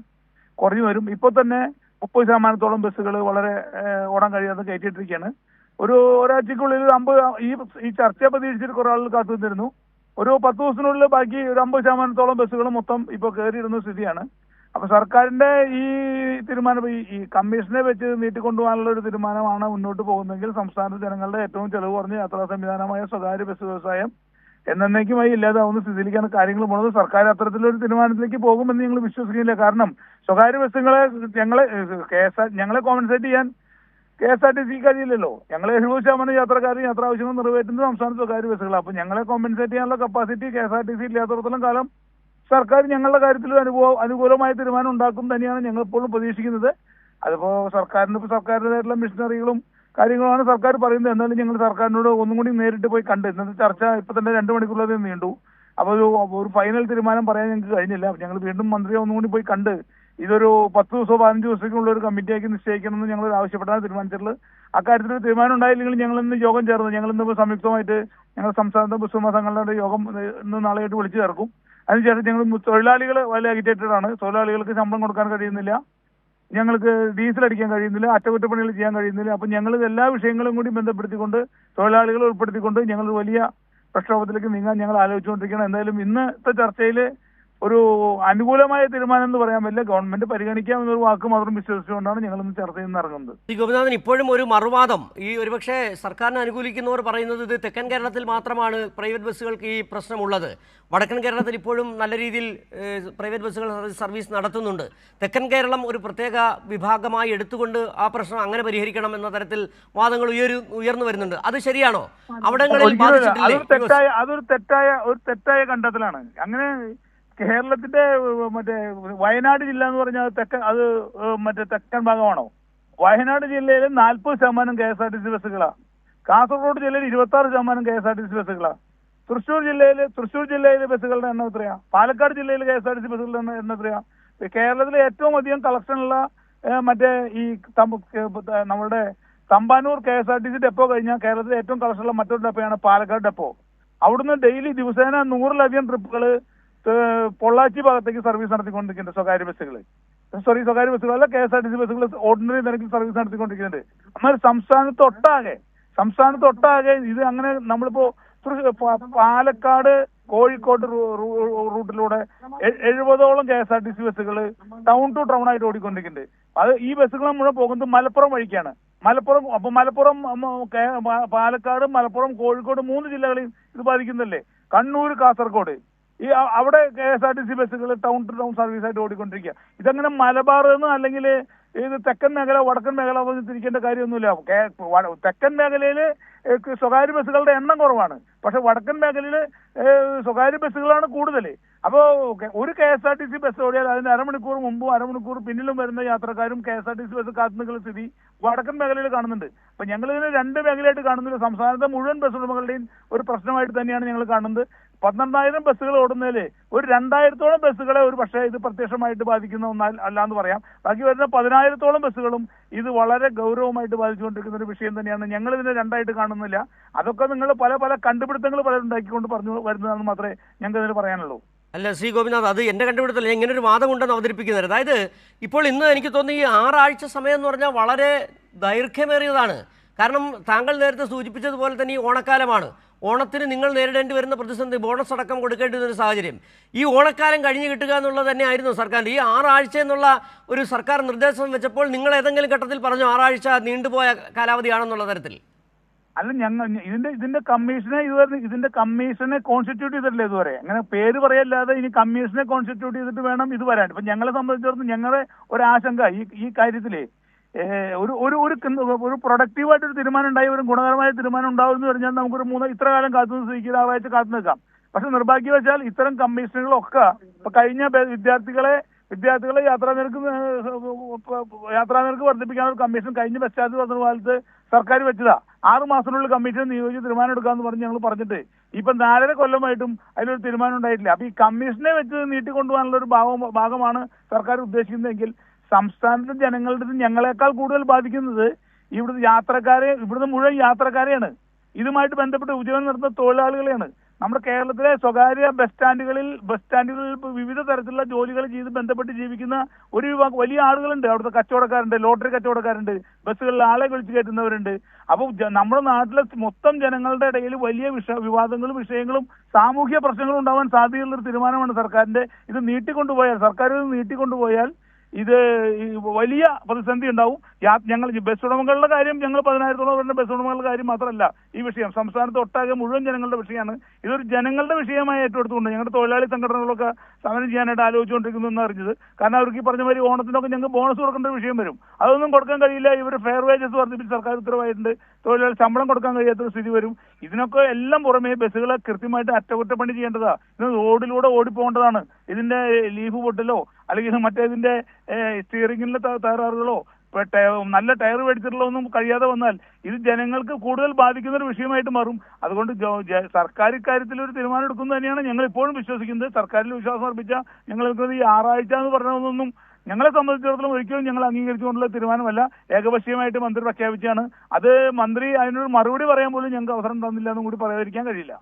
D: കുറഞ്ഞു വരും. ഇപ്പോൾ തന്നെ 30% ബസ്സുകൾ വളരെ ഓണം കഴിയാതെ കയറ്റിയിട്ടിരിക്കുകയാണ്. ഒരാഴ്ചക്കുള്ളിൽ 50 ഈ ചർച്ചയെ പ്രതീക്ഷിച്ചിട്ട് കുറെ ആളുകൾ കാത്തു നിന്നിരുന്നു. ഒരു 10 ദിവസത്തിനുള്ളിൽ ബാക്കി ഒരു 50% ബസ്സുകൾ മൊത്തം ഇപ്പോൾ കയറിയിരുന്ന സ്ഥിതിയാണ്. അപ്പൊ സർക്കാരിന്റെ ഈ തീരുമാനം ഈ കമ്മീഷനെ വെച്ച് നീട്ടിക്കൊണ്ടുപോകാനുള്ള ഒരു തീരുമാനമാണ് മുന്നോട്ട് പോകുന്നതെങ്കിൽ സംസ്ഥാന ജനങ്ങളുടെ ഏറ്റവും ചെലവ് കുറഞ്ഞ യാത്രാ സംവിധാനമായ സ്വകാര്യ ബസ് വ്യവസായം എന്നേക്കുമായി ഇല്ലാതാവുന്ന സ്ഥിതിയിലേക്കാണ് കാര്യങ്ങൾ പോകുന്നത്. സർക്കാർ അത്തരത്തിലൊരു തീരുമാനത്തിലേക്ക് പോകുമെന്ന് ഞങ്ങൾ വിശ്വസിക്കുന്നില്ല. കാരണം സ്വകാര്യ ബസ്സുകളെ ഞങ്ങളെ കോമ്പൻസേറ്റ് ചെയ്യാൻ KSRTC കഴിയില്ലല്ലോ. ഞങ്ങൾ 70% യാത്രക്കാരും യാത്രാ ആവശ്യങ്ങൾ നിറവേറ്റുന്നത് സംസ്ഥാന സ്വകാര്യ ബസ്സുകളാണ്. അപ്പൊ ഞങ്ങളെ കോമ്പൻസേറ്റ് ചെയ്യാനുള്ള കപ്പാസിറ്റി KSRTC ഇല്ലാത്തടത്തോളം കാലം സർക്കാർ ഞങ്ങളുടെ കാര്യത്തിൽ അനുകൂലമായ തീരുമാനം ഉണ്ടാക്കും തന്നെയാണ് ഞങ്ങൾ ഇപ്പോഴും പ്രതീക്ഷിക്കുന്നത്. അതിപ്പോ സർക്കാരിൻ്റെതായിട്ടുള്ള മിഷനറികളും കാര്യങ്ങളുമാണ് സർക്കാർ പറയുന്നത്. എന്നാലും ഞങ്ങൾ സർക്കാരിനോട് ഒന്നും കൂടി നേരിട്ട് പോയി കണ്ട്, ഇന്നത്തെ ചർച്ച ഇപ്പൊ തന്നെ 2 മണിക്കൂറിലധികം നീണ്ടു. അപ്പോൾ ഒരു ഫൈനൽ തീരുമാനം പറയാൻ ഞങ്ങൾക്ക് കഴിഞ്ഞില്ല. ഞങ്ങൾ വീണ്ടും മന്ത്രിയെ ഒന്നും കൂടി പോയി കണ്ട് ഇതൊരു 10 ദിവസമോ 15 ദിവസത്തേക്കുള്ള ഒരു കമ്മിറ്റിയാക്കി നിശ്ചയിക്കണമെന്ന് ഞങ്ങൾ ആവശ്യപ്പെട്ടാണ് തീരുമാനിച്ചിട്ടുള്ളത്. അക്കാര്യത്തിൽ ഒരു തീരുമാനം ഉണ്ടായില്ലെങ്കിൽ ഞങ്ങൾ ഇന്ന് യോഗം ചേർന്നു. ഞങ്ങൾ ഇന്ന് സംയുക്തമായിട്ട് ഞങ്ങൾ സംസ്ഥാനത്തെ ബസ് ഉടമ സംഘടനയുടെ യോഗം ഇന്ന് നാളെയായിട്ട് വിളിച്ചു ചേർക്കും. അതിനുശേഷം ഞങ്ങൾ തൊഴിലാളികൾ വളരെ അഗിറ്റേറ്റഡ് ആണ്. തൊഴിലാളികൾക്ക് ശമ്പളം കൊടുക്കാൻ കഴിയുന്നില്ല, ഞങ്ങൾക്ക് ഡീസൽ അടിക്കാൻ കഴിയുന്നില്ല, അറ്റകുറ്റപ്പണികൾ ചെയ്യാൻ കഴിയുന്നില്ല. അപ്പം ഞങ്ങൾ എല്ലാ വിഷയങ്ങളും കൂടി ബന്ധപ്പെടുത്തിക്കൊണ്ട് തൊഴിലാളികളെ ഉൾപ്പെടുത്തിക്കൊണ്ട് ഞങ്ങൾ വലിയ പ്രക്ഷോഭത്തിലേക്ക് നീങ്ങാൻ ഞങ്ങൾ ആലോചിച്ചുകൊണ്ടിരിക്കുകയാണ്. എന്തായാലും ഇന്നത്തെ ചർച്ചയിൽ ഒരു അനുകൂലമായ തീരുമാനം എന്ന് പറയാൻ പറ്റില്ല. ഗവൺമെന്റ് പരിഗണിക്കാമെന്നൊരു വാക്ക് മാത്രം വിശ്വസിച്ചുകൊണ്ടാണ് ഞങ്ങൾ ഇന്ന് ചർച്ചയിൽ നിന്ന് ഇറങ്ങുന്നത്.
A: ശ്രീ ഗോപിനാഥൻ, ഇപ്പോഴും ഒരു മറുവാദം, ഈ ഒരുപക്ഷെ സർക്കാരിനെ അനുകൂലിക്കുന്നവർ പറയുന്നത് ഇത് തെക്കൻ കേരളത്തിൽ മാത്രമാണ് പ്രൈവറ്റ് ബസ്സുകൾക്ക് ഈ പ്രശ്നമുള്ളത്. വടക്കൻ കേരളത്തിൽ ഇപ്പോഴും നല്ല രീതിയിൽ പ്രൈവറ്റ് ബസ്സുകൾ സർവീസ് നടത്തുന്നുണ്ട്. തെക്കൻ കേരളം ഒരു പ്രത്യേക വിഭാഗമായി എടുത്തുകൊണ്ട് ആ പ്രശ്നം അങ്ങനെ പരിഹരിക്കണം എന്ന തരത്തിൽ വാദങ്ങൾ ഉയർന്നു വരുന്നുണ്ട്. അത് ശരിയാണോ? അവിടങ്ങളിൽ
D: അതൊരു തെറ്റായ കണ്ടെത്തലാണ്. അങ്ങനെ കേരളത്തിന്റെ വയനാട് ജില്ല എന്ന് പറഞ്ഞാൽ തെക്കൻ ഭാഗമാണോ? വയനാട് ജില്ലയിൽ 40% KSRTC ബസ്സുകളാണ്. കാസർഗോഡ് ജില്ലയിൽ 26% KSRTC ബസ്സുകളാണ്. തൃശ്ശൂർ ജില്ലയിലെ ബസ്സുകളുടെ എണ്ണം എത്രയാ? പാലക്കാട് ജില്ലയിലെ KSRTC ബസ്സുകളുടെ എണ്ണം എത്രയാ? കേരളത്തിലെ ഏറ്റവും അധികം കളക്ഷനുള്ള മറ്റേ ഈ നമ്മുടെ തമ്പാനൂർ KSRTC ഡെപ്പോ കഴിഞ്ഞാൽ കേരളത്തിലെ ഏറ്റവും കളക്ഷനുള്ള മറ്റൊരു ഡെപ്പോയാണ് പാലക്കാട് ഡെപ്പോ. അവിടുന്ന് ഡെയിലി ദിവസേന 100-ലധികം ട്രിപ്പുകൾ പൊള്ളാച്ചി ഭാഗത്തേക്ക് സർവീസ് നടത്തിക്കൊണ്ടിരിക്കുന്നുണ്ട് സ്വകാര്യ ബസ്സുകളല്ല, KSRTC ബസ്സുകൾ ഓർഡിനറി നിരക്കിൽ സർവീസ് നടത്തിക്കൊണ്ടിരിക്കുന്നുണ്ട്. എന്നാൽ സംസ്ഥാനത്തൊട്ടാകെ ഇത് അങ്ങനെ നമ്മളിപ്പോ പാലക്കാട് കോഴിക്കോട് റൂട്ടിലൂടെ 70ഓളം KSRTC ബസ്സുകൾ ടൗൺ ടു ടൗൺ ആയിട്ട് ഓടിക്കൊണ്ടിരിക്കുന്നുണ്ട്. അത് ഈ ബസ്സുകൾ മുഴുവൻ പോകുന്നത് മലപ്പുറം വഴിക്കാണ്. മലപ്പുറം പാലക്കാട്, മലപ്പുറം, കോഴിക്കോട് 3 ജില്ലകളെയും ഇത് ബാധിക്കുന്നല്ലേ. കണ്ണൂർ, കാസർഗോഡ് അവിടെ KSRTC ബസ്സുകൾ ടൗൺ ടു ടൗൺ സർവീസ് ആയിട്ട് ഓടിക്കൊണ്ടിരിക്കുക. ഇതങ്ങനെ മലബാർ എന്ന് അല്ലെങ്കിൽ ഇത് തെക്കൻ മേഖല വടക്കൻ മേഖല തിരിക്കേണ്ട കാര്യമൊന്നുമില്ല. തെക്കൻ മേഖലയിൽ സ്വകാര്യ ബസ്സുകളുടെ എണ്ണം കുറവാണ്, പക്ഷെ വടക്കൻ മേഖലയിൽ സ്വകാര്യ ബസ്സുകളാണ് കൂടുതൽ. അപ്പോൾ ഒരു KSRTC ബസ് ഓടിയാൽ അതിന് അരമണിക്കൂർ മുമ്പും അരമണിക്കൂർ പിന്നിലും വരുന്ന യാത്രക്കാരും KSRTC ബസ് കാത്തുനിൽക്കുന്ന സ്ഥിതി വടക്കൻ മേഖലയിൽ കാണുന്നുണ്ട്. അപ്പൊ ഞങ്ങൾ ഇതിനെ 2 മേഖലയായിട്ട് കാണുന്നില്ല. സംസ്ഥാനത്തെ മുഴുവൻ ബസ് ഉടമകളുടെയും ഒരു പ്രശ്നമായിട്ട് തന്നെയാണ് ഞങ്ങൾ കാണുന്നത്. 12,000 ബസ്സുകൾ ഓടുന്നതിൽ ഒരു 2,000-ഓളം ബസ്സുകളെ ഒരു പക്ഷേ ഇത് പ്രത്യക്ഷമായിട്ട് ബാധിക്കുന്ന അല്ലാന്ന് പറയാം. ബാക്കി വരുന്ന 10,000-ഓളം ബസ്സുകളും ഇത് വളരെ ഗൗരവമായിട്ട് ബാധിച്ചുകൊണ്ടിരിക്കുന്ന ഒരു വിഷയം തന്നെയാണ്. ഞങ്ങൾ ഇതിനെ 2ആയിട്ട് കാണുന്നില്ല. അതൊക്കെ നിങ്ങൾ പല കണ്ടുപിടുത്തങ്ങൾ പലരും ഉണ്ടാക്കിക്കൊണ്ട് പറഞ്ഞു വരുന്നതെന്ന് മാത്രമേ ഞങ്ങൾക്ക് ഇതിന് പറയാനുള്ളൂ.
A: അല്ല ശ്രീ ഗോപിനാഥ്, അത് എൻ്റെ കണ്ടുപിടുത്തല്ല, ഇങ്ങനെ ഒരു വാദമുണ്ടെന്ന് അവതരിപ്പിക്കുന്നത്. അതായത് ഇപ്പോൾ ഇന്ന് എനിക്ക് തോന്നുന്നു ഈ 6 ആഴ്ച സമയം എന്ന് പറഞ്ഞാൽ വളരെ ദൈർഘ്യമേറിയതാണ്. കാരണം താങ്കൾ നേരത്തെ സൂചിപ്പിച്ചതുപോലെ തന്നെ ഈ ഓണക്കാലമാണ്. ഓണത്തിന് നിങ്ങൾ നേരിടേണ്ടി വരുന്ന പ്രതിസന്ധി, ബോണസ് അടക്കം കൊടുക്കേണ്ടി വരുന്ന സാഹചര്യം, ഈ ഓണക്കാലം കഴിഞ്ഞ് കിട്ടുക എന്നുള്ളത് തന്നെയായിരുന്നു സർക്കാരിൻ്റെ. ഈ 6 ആഴ്ച എന്നുള്ള ഒരു സർക്കാർ നിർദ്ദേശം വെച്ചപ്പോൾ നിങ്ങൾ ഏതെങ്കിലും ഘട്ടത്തിൽ പറഞ്ഞു 6 ആഴ്ച നീണ്ടുപോയ കാലാവധിയാണെന്നുള്ള തരത്തിൽ?
D: അല്ല, ഇതിന്റെ കമ്മീഷനെ കോൺസ്റ്റിറ്റ്യൂട്ട് ചെയ്തിട്ടില്ല ഇതുവരെ. അങ്ങനെ പേര് പറയല്ലാതെ ഇനി കമ്മീഷനെ കോൺസ്റ്റിറ്റ്യൂട്ട് ചെയ്തിട്ട് വേണം ഇത് വരാൻ. ഇപ്പൊ ഞങ്ങളെ സംബന്ധിച്ചിടത്തോളം ഞങ്ങളുടെ ഒരാശങ്ക ഈ കാര്യത്തില് ഒരു പ്രൊഡക്റ്റീവായിട്ടൊരു തീരുമാനം ഉണ്ടായി, ഒരു ഗുണകരമായ തീരുമാനം ഉണ്ടാവും എന്ന് പറഞ്ഞാൽ നമുക്കൊരു ഇത്ര കാലം കാത്തു സ്ഥിതിക്ക് 6 ആഴ്ച കാത്തു നിൽക്കാം. പക്ഷെ നിർഭാഗ്യവശാൽ ഇത്തരം കമ്മീഷനുകളൊക്കെ ഇപ്പൊ കഴിഞ്ഞ വിദ്യാർത്ഥികളെ യാത്രാനിരക്ക് വർദ്ധിപ്പിക്കാനുള്ള കമ്മീഷൻ കഴിഞ്ഞ പശ്ചാത്തല വർദ്ധന കാലത്ത് സർക്കാർ വെച്ചതാ. 6 മാസത്തിനുള്ളിൽ കമ്മീഷൻ നിയോഗിച്ച് തീരുമാനം എടുക്കാമെന്ന് പറഞ്ഞ് ഞങ്ങൾ പറഞ്ഞിട്ട് ഇപ്പൊ 4.5 കൊല്ലമായിട്ടും അതിലൊരു തീരുമാനം ഉണ്ടായിട്ടില്ല. അപ്പൊ ഈ കമ്മീഷനെ വെച്ച് നീട്ടിക്കൊണ്ടുപോകാനുള്ള ഒരു ഭാഗമാണ് സർക്കാർ ഉദ്ദേശിക്കുന്നതെങ്കിൽ സംസ്ഥാനത്തെ ജനങ്ങളുടെ ഞങ്ങളെക്കാൾ കൂടുതൽ ബാധിക്കുന്നത് ഇവിടുത്തെ മുഴുവൻ യാത്രക്കാരെയാണ്. ഇതുമായിട്ട് ബന്ധപ്പെട്ട് ഉദ്യോഗം നടത്തുന്ന തൊഴിലാളികളെയാണ്. നമ്മുടെ കേരളത്തിലെ സ്വകാര്യ ബസ് സ്റ്റാൻഡുകളിൽ വിവിധ തരത്തിലുള്ള ജോലികൾ ചെയ്ത് ബന്ധപ്പെട്ട് ജീവിക്കുന്ന ഒരു വലിയ ആളുകളുണ്ട്. അവിടുത്തെ കച്ചവടക്കാരുണ്ട്, ലോട്ടറി കച്ചവടക്കാരുണ്ട്, ബസ്സുകളിൽ ആളെ വിളിച്ചു കയറ്റുന്നവരുണ്ട്. അപ്പോൾ നമ്മുടെ നാട്ടിലെ മൊത്തം ജനങ്ങളുടെ ഇടയിൽ വലിയ വിവാദങ്ങളും വിഷയങ്ങളും സാമൂഹ്യ പ്രശ്നങ്ങളും ഉണ്ടാവാൻ സാധ്യതയുള്ളൊരു തീരുമാനമാണ് സർക്കാരിന്റെ. ഇത് നീട്ടിക്കൊണ്ടുപോയാൽ ഇത് വലിയ പ്രതിസന്ധി ഉണ്ടാവും. ഞങ്ങൾ ബസ് ഉടമകളുടെ കാര്യം, ഞങ്ങൾ 10,000-ഓളം വരുന്ന ബസ് ഉടമകളുടെ കാര്യം മാത്രമല്ല ഈ വിഷയം, സംസ്ഥാനത്ത് ഒട്ടാകെ മുഴുവൻ ജനങ്ങളുടെ വിഷയമാണ്. ഇതൊരു ജനങ്ങളുടെ വിഷയമായി ഏറ്റെടുത്തുകൊണ്ട് ഞങ്ങളുടെ തൊഴിലാളി സംഘടനകളൊക്കെ സമരം ചെയ്യാനായിട്ട് ആലോചിച്ചുകൊണ്ടിരിക്കുന്നു എന്ന് അറിഞ്ഞത്. കാരണം അവർക്ക് ഈ പറഞ്ഞ മാതിരി ഓണത്തിനൊക്കെ ഞങ്ങൾക്ക് ബോണസ് കൊടുക്കേണ്ട വിഷയം വരും. അതൊന്നും കൊടുക്കാൻ കഴിയില്ല. ഇവർ ഫെയർ വേജസ് വർദ്ധിപ്പിച്ച് സർക്കാർ ഉത്തരവായിട്ടുണ്ട്. തൊഴിലാളി ശമ്പളം കൊടുക്കാൻ കഴിയാത്തൊരു സ്ഥിതി വരും. ഇതിനൊക്കെ എല്ലാം പുറമെ ബസ്സുകളെ കൃത്യമായിട്ട് അറ്റകുറ്റപ്പണി ചെയ്യേണ്ടതാ. ഇത് റോഡിലൂടെ ഓടിപ്പോകേണ്ടതാണ്. ഇതിന്റെ ലീഫ് പൊട്ടലോ അല്ലെങ്കിൽ മറ്റേതിന്റെ സ്റ്റിയറിംഗിലെ തകരാറുകളോ നല്ല ടയർ മേടിച്ചിട്ടുള്ള ഒന്നും കഴിയാതെ വന്നാൽ ഇത് ജനങ്ങൾക്ക് കൂടുതൽ ബാധിക്കുന്ന ഒരു വിഷയമായിട്ട് മാറും. അതുകൊണ്ട് സർക്കാർ ഇക്കാര്യത്തിൽ ഒരു തീരുമാനം എടുക്കുന്നത് തന്നെയാണ് ഞങ്ങൾ ഇപ്പോഴും വിശ്വസിക്കുന്നത്. സർക്കാരിൽ വിശ്വാസം അർപ്പിച്ച ഞങ്ങൾക്ക് ഈ 6 ആഴ്ച എന്ന് പറഞ്ഞതൊന്നും ഞങ്ങളെ സംബന്ധിച്ചിടത്തോളം ഒരിക്കലും ഞങ്ങൾ അംഗീകരിച്ചുകൊണ്ടുള്ള തീരുമാനമല്ല. ഏകപക്ഷീയമായിട്ട് മന്ത്രി പ്രഖ്യാപിച്ചാണ്. അത് മന്ത്രി അതിനൊരു മറുപടി പറയാൻ പോലും ഞങ്ങൾക്ക് അവസരം തന്നില്ല എന്നും കൂടി പറയാതിരിക്കാൻ കഴിയില്ല.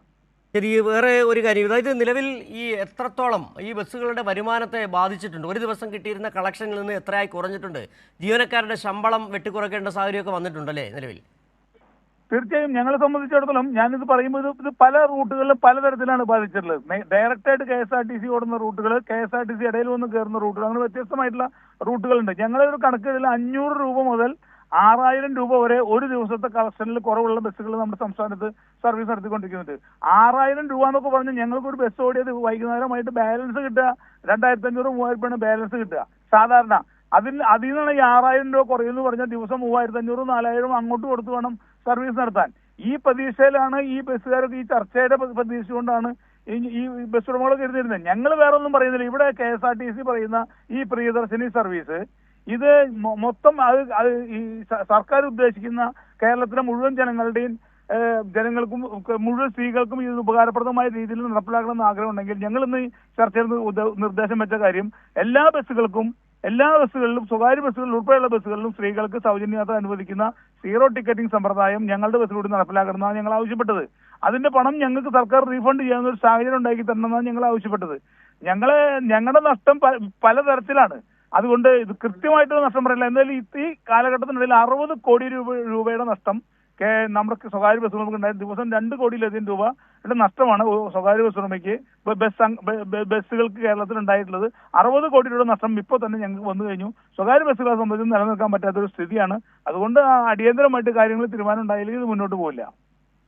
A: ശരി, വേറെ ഒരു കാര്യം, അതായത് നിലവിൽ ഈ എത്രത്തോളം ഈ ബസ്സുകളുടെ വരുമാനത്തെ ബാധിച്ചിട്ടുണ്ട്? ഒരു ദിവസം കിട്ടിയിരുന്ന കളക്ഷനിൽ നിന്ന് എത്രയായി കുറഞ്ഞിട്ടുണ്ട്? ജീവനക്കാരുടെ ശമ്പളം വെട്ടിക്കുറയ്ക്കേണ്ട സാഹചര്യമൊക്കെ വന്നിട്ടുണ്ടല്ലേ നിലവിൽ?
D: തീർച്ചയായും ഞങ്ങളെ സംബന്ധിച്ചിടത്തോളം ഞാനിത് പറയുമ്പോൾ ഇത് പല റൂട്ടുകളിലും പലതരത്തിലാണ് ബാധിച്ചിട്ടുള്ളത്. ഡയറക്റ്റായിട്ട് KSRTC ഓടുന്ന റൂട്ടുകൾ, KSRTC ഇടയിൽ വന്ന് കയറുന്ന റൂട്ടുകൾ, അങ്ങനെ വ്യത്യസ്തമായിട്ടുള്ള റൂട്ടുകളുണ്ട്. ഞങ്ങളൊരു കണക്കിൽ 500 രൂപ മുതൽ 6,000 രൂപ വരെ ഒരു ദിവസത്തെ കളക്ഷനിൽ കുറവുള്ള ബസ്സുകൾ നമ്മുടെ സംസ്ഥാനത്ത് സർവീസ് നടത്തിക്കൊണ്ടിരിക്കുന്നുണ്ട്. 6,000 രൂപ എന്നൊക്കെ പറഞ്ഞ് ഞങ്ങൾക്ക് ഒരു ബസ് ഓടിയത് വൈകുന്നേരമായിട്ട് ബാലൻസ് കിട്ടുക 2,500-3,000 ബാലൻസ് കിട്ടുക സാധാരണ. അതിൽ നിന്നാണ് ഈ 6,000 രൂപ കുറയുമെന്ന് പറഞ്ഞാൽ ദിവസം 3,500-4,000 അങ്ങോട്ട് കൊടുത്ത് വേണം സർവീസ് നടത്താൻ. ഈ പ്രതീക്ഷയിലാണ് ഈ ബസ്സുകാരൊക്കെ, ഈ ചർച്ചയുടെ പ്രതീക്ഷ കൊണ്ടാണ് ഈ ബസ് ഉടമകളൊക്കെ ഇരുന്നിരുന്നത്. ഞങ്ങൾ വേറെ ഒന്നും പറയുന്നില്ല. ഇവിടെ KSRTC പറയുന്ന ഈ പ്രിയദർശിനി സർവീസ് ഇത് മൊത്തം ഈ സർക്കാർ ഉദ്ദേശിക്കുന്ന കേരളത്തിലെ മുഴുവൻ ജനങ്ങളുടെയും ജനങ്ങൾക്കും മുഴുവൻ സ്ത്രീകൾക്കും ഇത് ഉപകാരപ്രദമായ രീതിയിൽ നടപ്പിലാക്കണമെന്ന് ആഗ്രഹമുണ്ടെങ്കിൽ ഞങ്ങൾ ഇന്ന് ചർച്ചയിൽ നിർദ്ദേശം വെച്ച കാര്യം എല്ലാ ബസ്സുകളിലും സ്വകാര്യ ബസ്സുകളിൽ ഉൾപ്പെടെയുള്ള ബസ്സുകളിലും സ്ത്രീകൾക്ക് സൗജന്യയാത്ര അനുവദിക്കുന്ന സീറോ ടിക്കറ്റിംഗ് സമ്പ്രദായം ഞങ്ങളുടെ ബസ്സിലൂടെ നടപ്പിലാക്കണമെന്നാണ് ഞങ്ങൾ ആവശ്യപ്പെട്ടത്. അതിന്റെ പണം ഞങ്ങൾക്ക് സർക്കാർ റീഫണ്ട് ചെയ്യാവുന്ന ഒരു സാഹചര്യം ഉണ്ടാക്കി തരണമെന്നാണ് ഞങ്ങൾ ആവശ്യപ്പെട്ടത്. ഞങ്ങളുടെ നഷ്ടം പലതരത്തിലാണ്. അതുകൊണ്ട് ഇത് കൃത്യമായിട്ടുള്ള നഷ്ടം പറയില്ല. എന്നാലും ഈ കാലഘട്ടത്തിനിടയിൽ 60 കോടി രൂപയുടെ നഷ്ടം നമ്മുടെ സ്വകാര്യ ബസ്സുകൾക്ക് ഉണ്ടായ ദിവസം 2 കോടിയിലധികം രൂപയുടെ നഷ്ടമാണ് സ്വകാര്യ ബസ് ഉടമയ്ക്ക് ബസ്സുകൾക്ക് കേരളത്തിൽ ഉണ്ടായിട്ടുള്ളത്. 60 കോടി രൂപയുടെ നഷ്ടം ഇപ്പോൾ തന്നെ ഞങ്ങൾക്ക് വന്നു കഴിഞ്ഞു. സ്വകാര്യ ബസ്സുകളെ സംബന്ധിച്ച് നിലനിൽക്കാൻ പറ്റാത്തൊരു സ്ഥിതിയാണ്. അതുകൊണ്ട് അടിയന്തരമായിട്ട് കാര്യങ്ങളിൽ തീരുമാനം ഉണ്ടായില്ലെങ്കിൽ ഇത് മുന്നോട്ട് പോകില്ല.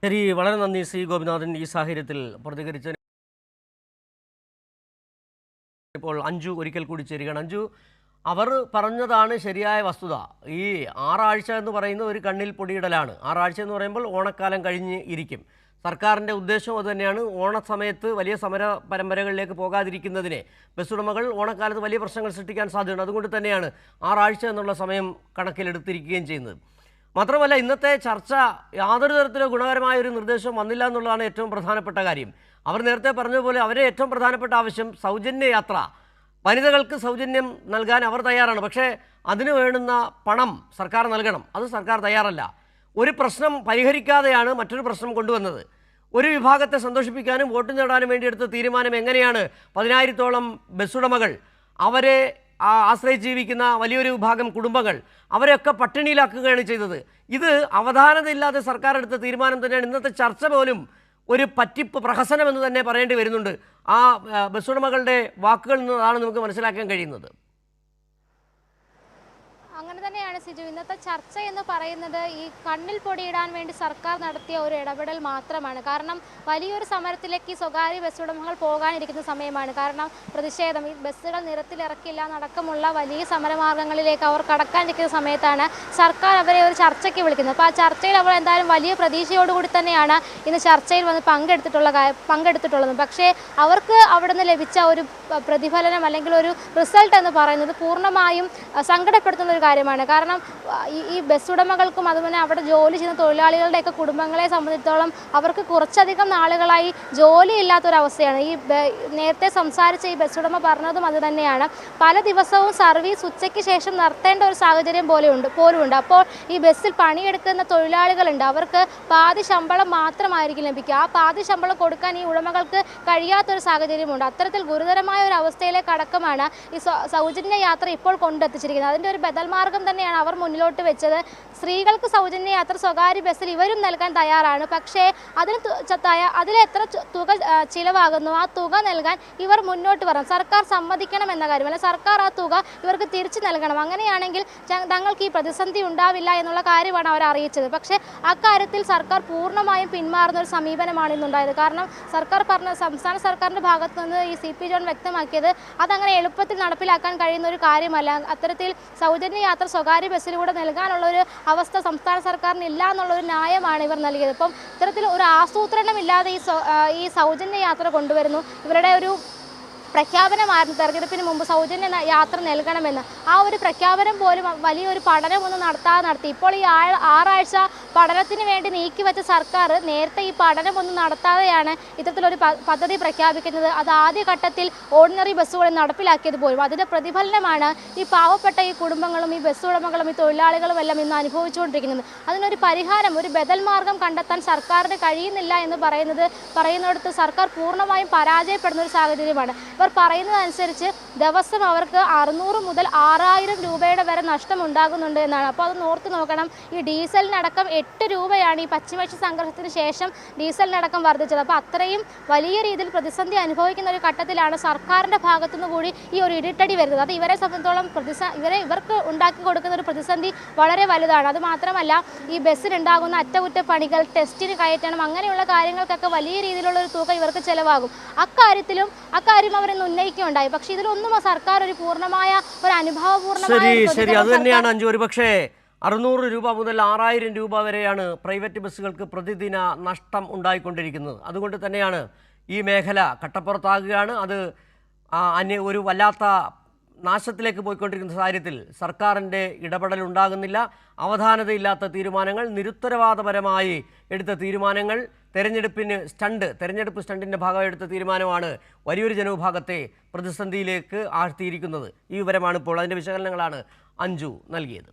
A: ശരി, വളരെ നന്ദി ശ്രീ ഗോപിനാഥൻ ഈ സാഹചര്യത്തിൽ പ്രതികരിച്ച. ഇപ്പോൾ അഞ്ജു ഒരിക്കൽ കൂടി ചേരുകയാണ്. അഞ്ജു, അവർ പറഞ്ഞതാണ് ശരിയായ വസ്തുത. ഈ 6 ആഴ്ച എന്ന് പറയുന്നത് ഒരു കണ്ണിൽ പൊടിയിടലാണ്. 6 ആഴ്ച എന്ന് പറയുമ്പോൾ ഓണക്കാലം കഴിഞ്ഞ് ഇരിക്കും. സർക്കാരിൻ്റെ ഉദ്ദേശവും അതുതന്നെയാണ്. ഓണസമയത്ത് വലിയ സമര പരമ്പരകളിലേക്ക് പോകാതിരിക്കുന്നതിനെ ബസ്സുടമകൾ ഓണക്കാലത്ത് വലിയ പ്രശ്നങ്ങൾ സൃഷ്ടിക്കാൻ സാധ്യതയുണ്ട്. അതുകൊണ്ട് തന്നെയാണ് 6 ആഴ്ച എന്നുള്ള സമയം കണക്കിലെടുത്തിരിക്കുകയും ചെയ്യുന്നത്. മാത്രമല്ല, ഇന്നത്തെ ചർച്ച യാതൊരു തരത്തിലോ ഗുണകരമായ ഒരു നിർദ്ദേശവും വന്നില്ല എന്നുള്ളതാണ് ഏറ്റവും പ്രധാനപ്പെട്ട കാര്യം. അവർ നേരത്തെ പറഞ്ഞതുപോലെ അവരെ ഏറ്റവും പ്രധാനപ്പെട്ട ആവശ്യം സൗജന്യ യാത്ര, വനിതകൾക്ക് സൗജന്യം നൽകാൻ അവർ തയ്യാറാണ്. പക്ഷേ അതിന് വേണ്ടുന്ന പണം സർക്കാർ നൽകണം. അത് സർക്കാർ തയ്യാറല്ല. ഒരു പ്രശ്നം പരിഹരിക്കാതെയാണ് മറ്റൊരു പ്രശ്നം കൊണ്ടുവന്നത്. ഒരു വിഭാഗത്തെ സന്തോഷിപ്പിക്കാനും വോട്ട് നേടാനും വേണ്ടി എടുത്ത തീരുമാനം എങ്ങനെയാണ് 10,000-ഓളം ബസ്സുടമകൾ, അവരെ ആശ്രയിച്ച് ജീവിക്കുന്ന വലിയൊരു വിഭാഗം കുടുംബങ്ങൾ, അവരെയൊക്കെ പട്ടിണിയിലാക്കുകയാണ് ചെയ്തത്. ഇത് അവധാനതയില്ലാതെ സർക്കാർ എടുത്ത തീരുമാനം തന്നെയാണ്. ഇന്നത്തെ ചർച്ച പോലും ഒരു പറ്റിപ്പ്, പ്രഹസനം എന്ന് തന്നെ പറയേണ്ടി വരുന്നുണ്ട്. ആ ബസ്സുടമകളുടെ വാക്കുകളിൽ നിന്നാണ് നമുക്ക് മനസ്സിലാക്കാൻ കഴിയുന്നത്.
E: അങ്ങനെ തന്നെയാണ് സിജു. ഇന്നത്തെ ചർച്ച എന്ന് പറയുന്നത് ഈ കണ്ണിൽ പൊടിയിടാൻ വേണ്ടി സർക്കാർ നടത്തിയ ഒരു ഇടപെടൽ മാത്രമാണ്. കാരണം വലിയൊരു സമരത്തിലേക്ക് ഈ സ്വകാര്യ ബസ് ഉടമകൾ പോകാനിരിക്കുന്ന സമയമാണ്. കാരണം പ്രതിഷേധം, ഈ ബസ്സുകൾ നിരത്തിലിറക്കില്ല എന്നടക്കമുള്ള വലിയ സമരമാർഗങ്ങളിലേക്ക് അവർ കടക്കാനിരിക്കുന്ന സമയത്താണ് സർക്കാർ അവരെ ഒരു ചർച്ചയ്ക്ക് വിളിക്കുന്നത്. അപ്പോൾ ആ ചർച്ചയിൽ അവർ എന്തായാലും വലിയ പ്രതീക്ഷയോടുകൂടി തന്നെയാണ് ഇന്ന് ചർച്ചയിൽ വന്ന് പങ്കെടുത്തിട്ടുള്ളത്. പക്ഷേ അവർക്ക് അവിടെ നിന്ന് ലഭിച്ച ഒരു പ്രതിഫലനം അല്ലെങ്കിൽ ഒരു റിസൾട്ട് എന്ന് പറയുന്നത് പൂർണ്ണമായും സങ്കടപ്പെടുത്തുന്ന ഒരു കാര്യമാണ്. കാരണം ഈ ബസ് ഉടമകൾക്കും അതുപോലെ അവിടെ ജോലി ചെയ്യുന്ന തൊഴിലാളികളുടെയൊക്കെ കുടുംബങ്ങളെ സംബന്ധിച്ചിടത്തോളം അവർക്ക് കുറച്ചധികം നാളുകളായി ജോലിയില്ലാത്തൊരവസ്ഥയാണ്. ഈ നേരത്തെ സംസാരിച്ച ഈ ബസ് ഉടമ പറഞ്ഞതും അത് തന്നെയാണ്. പല ദിവസവും സർവീസ് ഉച്ചയ്ക്ക് ശേഷം നിർത്തേണ്ട ഒരു സാഹചര്യം പോലുമുണ്ട്. അപ്പോൾ ഈ ബസ്സിൽ പണിയെടുക്കുന്ന തൊഴിലാളികളുണ്ട്, അവർക്ക് പാതി ശമ്പളം മാത്രമായിരിക്കും ലഭിക്കുക. ആ പാതി ശമ്പളം കൊടുക്കാൻ ഈ ഉടമകൾക്ക് കഴിയാത്തൊരു സാഹചര്യമുണ്ട്. അത്തരത്തിൽ ഗുരുതരമായ ഒരു അവസ്ഥയിലേക്ക് അടക്കമാണ് ഈ സൗജന്യ യാത്ര ഇപ്പോൾ കൊണ്ടെത്തിച്ചിരിക്കുന്നത്. അതിൻ്റെ ഒരു ബദൽ മാർഗം തന്നെയാണ് അവർ മുന്നിലോട്ട് വെച്ചത്. സ്ത്രീകൾക്ക് സൗജന്യ യാത്ര സ്വകാര്യ ബസ്സിൽ ഇവരും നൽകാൻ തയ്യാറാണ്. പക്ഷേ അതിലെത്ര തുക ചിലവാകുന്നു ആ തുക നൽകാൻ ഇവർ മുന്നോട്ട് വരണം. സർക്കാർ സമ്മതിക്കണം എന്ന കാര്യമല്ല, സർക്കാർ ആ തുക ഇവർക്ക് തിരിച്ചു നൽകണം. അങ്ങനെയാണെങ്കിൽ തങ്ങൾക്ക് ഈ പ്രതിസന്ധി ഉണ്ടാവില്ല എന്നുള്ള കാര്യമാണ് അവർ അറിയിച്ചത്. പക്ഷേ അക്കാര്യത്തിൽ സർക്കാർ പൂർണ്ണമായും പിന്മാറുന്ന ഒരു സമീപനമാണ് ഇന്നുണ്ടായത്. കാരണം സംസ്ഥാന സർക്കാരിൻ്റെ ഭാഗത്തു നിന്ന് ഈ CP ജോൺ വ്യക്തമാക്കിയത് അതങ്ങനെ എളുപ്പത്തിൽ നടപ്പിലാക്കാൻ കഴിയുന്ന ഒരു കാര്യമല്ല. അത്തരത്തിൽ സൗജന്യ യാത്ര സ്വകാര്യ ബസ്സിലൂടെ നൽകാനുള്ള ഒരു അവസ്ഥ സംസ്ഥാന സർക്കാരിന് ഇല്ല എന്നുള്ളൊരു ന്യായമാണ് ഇവർ നൽകിയത്. ഇപ്പം ഇത്തരത്തിൽ ഒരു ആസൂത്രണമില്ലാതെ ഈ സൗജന്യ യാത്ര കൊണ്ടുവരുന്നു. ഇവരുടെ ഒരു പ്രഖ്യാപനമായിരുന്നു തെരഞ്ഞെടുപ്പിന് മുമ്പ് സൗജന്യ യാത്ര നൽകണമെന്ന്. ആ ഒരു പ്രഖ്യാപനം പോലും വലിയൊരു പഠനമൊന്നും നടത്തി. ഇപ്പോൾ ഈ 6 ആഴ്ച പഠനത്തിന് വേണ്ടി നീക്കിവെച്ച സർക്കാർ നേരത്തെ ഈ പഠനമൊന്നും നടത്താതെയാണ് ഇത്തരത്തിലൊരു പദ്ധതി പ്രഖ്യാപിക്കുന്നത്. അത് ആദ്യഘട്ടത്തിൽ ഓർഡിനറി ബസ്സുകളിൽ നടപ്പിലാക്കിയത് പോലും അതിൻ്റെ പ്രതിഫലനമാണ് ഈ പാവപ്പെട്ട ഈ കുടുംബങ്ങളും ഈ ബസ് ഉടമകളും ഈ തൊഴിലാളികളും എല്ലാം ഇന്ന് അനുഭവിച്ചുകൊണ്ടിരിക്കുന്നത്. അതിനൊരു പരിഹാരം, ഒരു ബദൽ മാർഗം കണ്ടെത്താൻ സർക്കാരിന് കഴിയുന്നില്ല എന്ന് പറയുന്നിടത്ത് സർക്കാർ പൂർണ്ണമായും പരാജയപ്പെടുന്ന ഒരു സാഹചര്യമാണ്. ഇവർ പറയുന്നതനുസരിച്ച് ദിവസം അവർക്ക് 600 മുതൽ 6000 രൂപയുടെ വരെ നഷ്ടമുണ്ടാകുന്നുണ്ട് എന്നാണ്. അപ്പോൾ അത് ഓർത്ത് നോക്കണം. ഈ ഡീസലിനടക്കം 8 രൂപയാണ് ഈ പശ്ചിമേഷ്യ സംഘർഷത്തിന് ശേഷം ഡീസലിനടക്കം വർദ്ധിച്ചത്. അപ്പോൾ അത്രയും വലിയ രീതിയിൽ പ്രതിസന്ധി അനുഭവിക്കുന്ന ഒരു ഘട്ടത്തിലാണ് സർക്കാരിൻ്റെ ഭാഗത്തുനിന്ന് കൂടി ഈ ഒരു ഇടിട്ടടി വരുന്നത്. അത് ഇവരെ സംബന്ധിച്ചോളം ഇവർക്ക് ഉണ്ടാക്കി കൊടുക്കുന്ന ഒരു പ്രതിസന്ധി വളരെ വലുതാണ്. അതുമാത്രമല്ല ഈ ബസ്സിനുണ്ടാകുന്ന അറ്റകുറ്റപ്പണികൾ, ടെസ്റ്റിന് കയറ്റണം, അങ്ങനെയുള്ള കാര്യങ്ങൾക്കൊക്കെ വലിയ രീതിയിലുള്ള ഒരു തുക ഇവർക്ക് ചിലവാകും. അക്കാര്യം അവരെന്ന് ഉന്നയിക്കുകയുണ്ടായി. പക്ഷേ ഇതിലൊന്നും സർക്കാർ ഒരു പൂർണ്ണമായ ഒരു അനുഭവപൂർണ്ണമായ
A: ശരി അത് തന്നെയാണ് അഞ്ജു. ഒരു പക്ഷേ 600 രൂപ മുതൽ 6000 രൂപ വരെയാണ് പ്രൈവറ്റ് ബസ്സുകൾക്ക് പ്രതിദിന നഷ്ടം ഉണ്ടായിക്കൊണ്ടിരിക്കുന്നത്. അതുകൊണ്ട് തന്നെയാണ് ഈ മേഖല കട്ടപ്പുറത്താകുകയാണ്. അത് ഒരു വല്ലാത്ത നാശത്തിലേക്ക് പോയിക്കൊണ്ടിരിക്കുന്ന സാഹചര്യത്തിൽ സർക്കാരിൻ്റെ ഇടപെടൽ ഉണ്ടാകുന്നില്ല. അവധാനതയില്ലാത്ത തീരുമാനങ്ങൾ, നിരുത്തരവാദപരമായി എടുത്ത തീരുമാനങ്ങൾ, തെരഞ്ഞെടുപ്പ് സ്റ്റണ്ടിൻ്റെ ഭാഗമായി എടുത്ത തീരുമാനമാണ് വലിയൊരു ജനവിഭാഗത്തെ പ്രതിസന്ധിയിലേക്ക് ആഴ്ത്തിയിരിക്കുന്നത്. ഈ വിവരമാണ് ഇപ്പോൾ. അതിൻ്റെ വിശകലനങ്ങളാണ് അഞ്ജു നൽകിയത്.